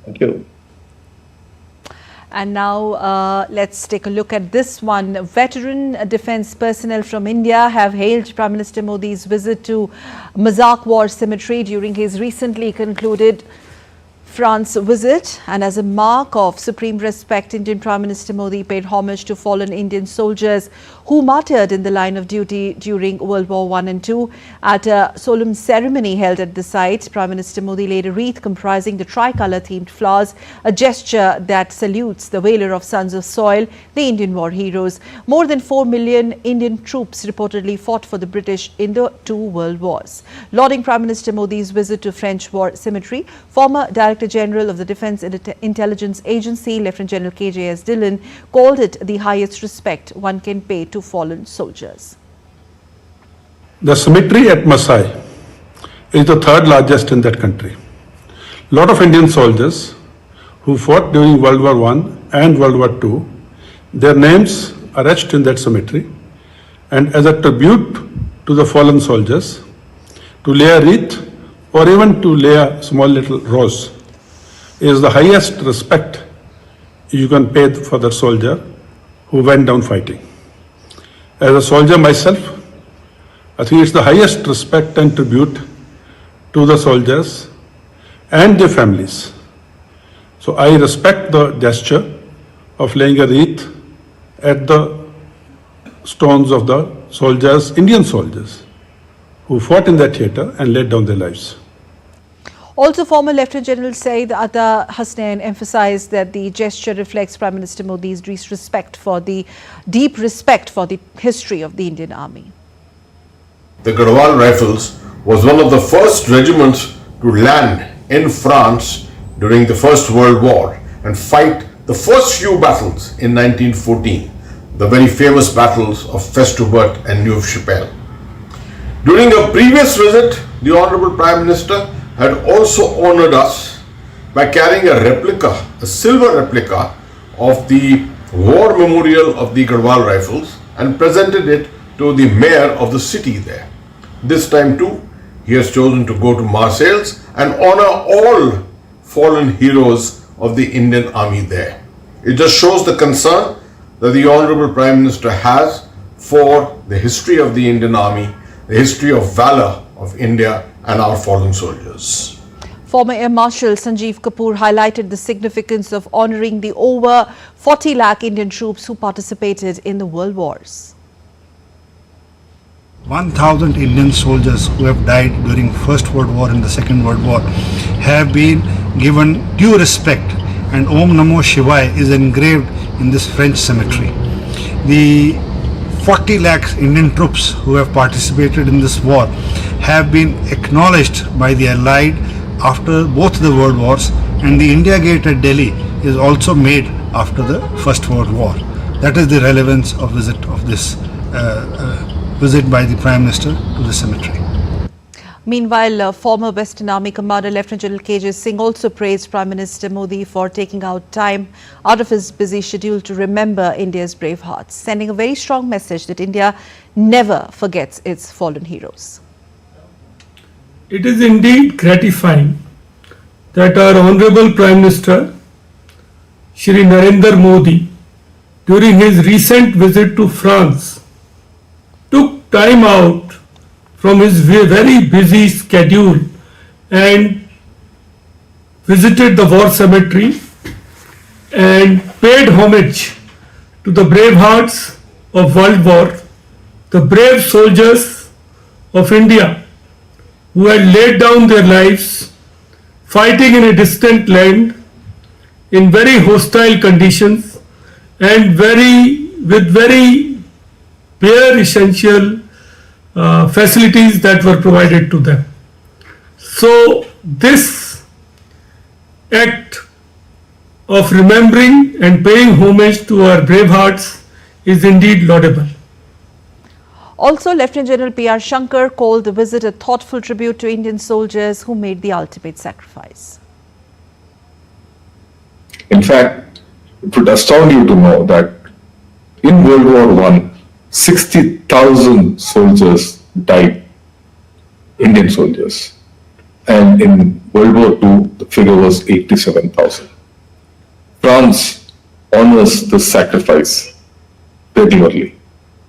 Thank you. And now let's take a look at this one. Veteran defence personnel from India have hailed Prime Minister Modi's visit to Mazargues War Cemetery during his recently concluded France visit, and as a mark of supreme respect, Indian Prime Minister Modi paid homage to fallen Indian soldiers who martyred in the line of duty during World War I and II. At a solemn ceremony held at the site, Prime Minister Modi laid a wreath comprising the tricolour-themed flowers, a gesture that salutes the valour of sons of soil, the Indian war heroes. More than 4 million Indian troops reportedly fought for the British in the two world wars. Lauding Prime Minister Modi's visit to French War Cemetery, former Director General of the Defence Intelligence Agency, Lieutenant General KJS Dillon, called it the highest respect one can pay to fallen soldiers. The cemetery at Masai is the third largest in that country. A lot of Indian soldiers who fought during World War I and World War II, their names are etched in that cemetery, and as a tribute to the fallen soldiers, to lay a wreath or even to lay a small little rose is the highest respect you can pay for the soldier who went down fighting. As a soldier myself, I think it's the highest respect and tribute to the soldiers and their families. So I respect the gesture of laying a wreath at the stones of the soldiers, Indian soldiers, who fought in that theatre and laid down their lives. Also, former Lieutenant General Saeed Atta Hasnain emphasized that the gesture reflects Prime Minister Modi's deep respect for the history of the Indian Army. The Garhwal Rifles was one of the first regiments to land in France during the First World War and fight the first few battles in 1914, the very famous battles of Festubert and Neuve-Chapelle. During a previous visit, the Honorable Prime Minister had also honored us by carrying a replica, a silver replica of the war memorial of the Garhwal Rifles and presented it to the mayor of the city there. This time too, he has chosen to go to Marseilles and honor all fallen heroes of the Indian Army there. It just shows the concern that the Honorable Prime Minister has for the history of the Indian Army, the history of valor of India and our fallen soldiers. Former Air Marshal Sanjeev Kapoor highlighted the significance of honouring the over 40 lakh Indian troops who participated in the world wars. 1,000 Indian soldiers who have died during First World War and the Second World War have been given due respect, and Om Namo Shivaya is engraved in this French cemetery. The 40 lakhs Indian troops who have participated in this war have been acknowledged by the Allied after both the World Wars, and the India Gate at Delhi is also made after the First World War. That is the relevance of visit by the Prime Minister to the cemetery. Meanwhile, former Western Army Commander Lieutenant General KJ Singh also praised Prime Minister Modi for taking out time out of his busy schedule to remember India's brave hearts, sending a very strong message that India never forgets its fallen heroes. It is indeed gratifying that our Honorable Prime Minister Shri Narendra Modi, during his recent visit to France, took time out from his very busy schedule and visited the war cemetery and paid homage to the brave hearts of World War, the brave soldiers of India who had laid down their lives fighting in a distant land in very hostile conditions and with very bare essential facilities that were provided to them. So this act of remembering and paying homage to our brave hearts is indeed laudable. Also, Lieutenant General P.R. Shankar called the visit a thoughtful tribute to Indian soldiers who made the ultimate sacrifice. In fact, it would astound you to know that in World War I, 60,000 soldiers died, Indian soldiers. and in World War II, the figure was 87,000. France honors the sacrifice regularly.